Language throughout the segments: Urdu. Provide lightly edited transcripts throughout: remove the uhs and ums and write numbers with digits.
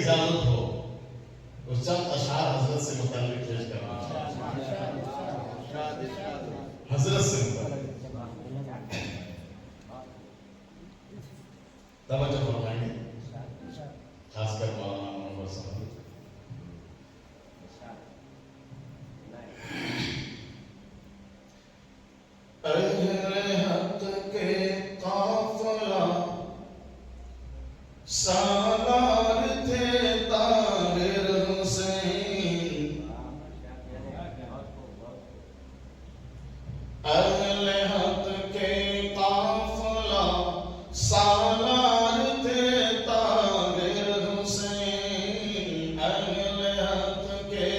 اجازت ہو تو چند اشعار حضرت سے متعلق پیش کرنا حضرت سے متعلق توجہ فرمائیں گے خاص کر مولانا منور صاحب اہل حق کے قافلہ سالار تھے طاہر حسین اہل حق کے قافلہ سالار تھے طاہر حسین اہل حق کے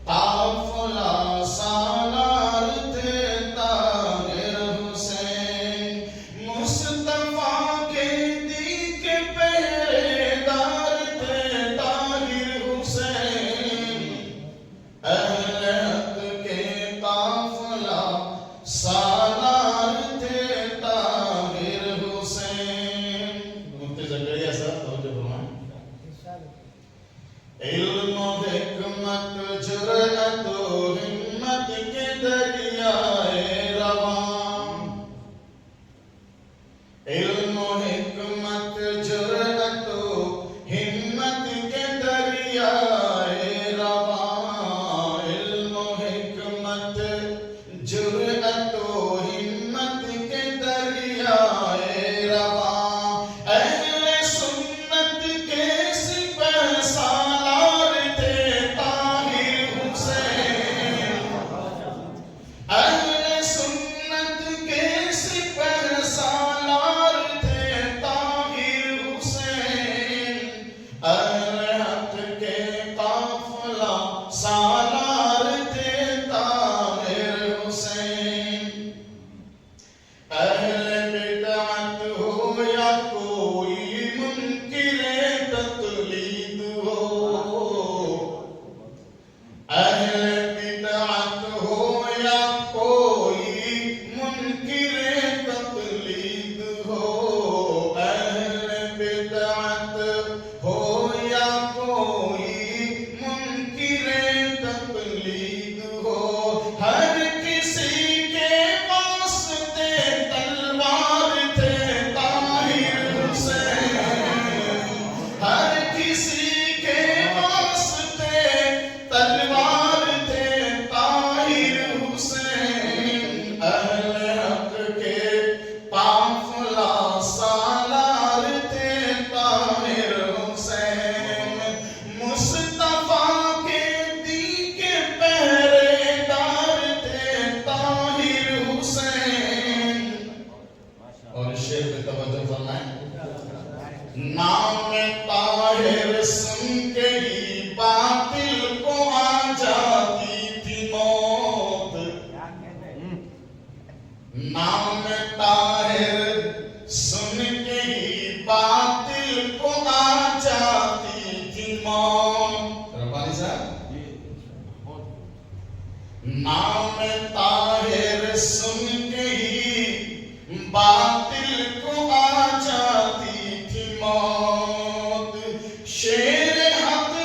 قافلہ سالار تھے طاہر حسین مصطفیٰ کے دی کے پہرے دار تھے طاہر حسین اہل حق کے قافلہ سالار تھے طاہر حسین مفتی زکریا صاحب توجہ فرمائیں علم و حکمت جرأت و ہمت کے دریائے رواں علم و حکمت جرأت و ہمت کے دریائے رواں علم و حکمت جرأت و ہمت کے دریائے رواں اہل سنت کے سپہ سالار تھے طاہر حسین اہل سنت کے سپہ سالار تھے طاہر حسین اہل حق کے قافلہ سالار تھے طاہر حسین اہل بدعت ہو یا کوئی منکر تقلید ہو اہل بدعت ہو یا کوئی منکر تقلید ہو اہل بدعت ہو یا کوئی منکر تقلید ہو ہر کسی کے واسطے تلوار تھے طاہر حسین ہر کسی کے واسطے تلوار تھے طاہر حسین اہل حق کے قافلہ سالار تھے طاہر حسین مصطفیٰ کے دی کے پہرے دار تھے طاہر حسین اور اس شعر پہ توجہ فرمائیں نام طاہر سن کے ہی باطل کو آ جاتی تھی موت نام طاہر سن کے ہی باطل کو آ جاتی تھی موت ربانی صاحب نام طاہر سن کے ہی باطل کو آ جاتی تھی موت شیر حق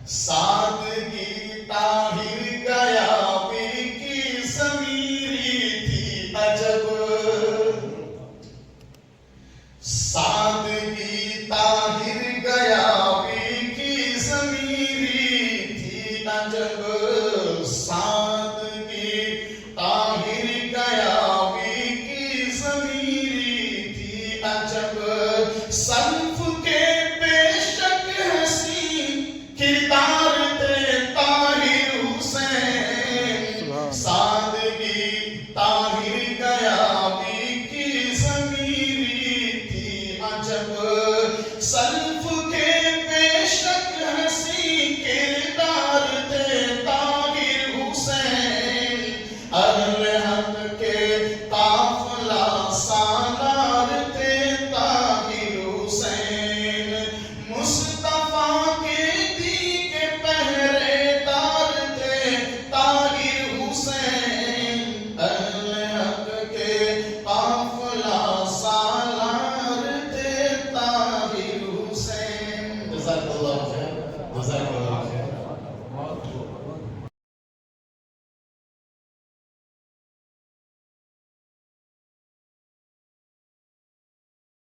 7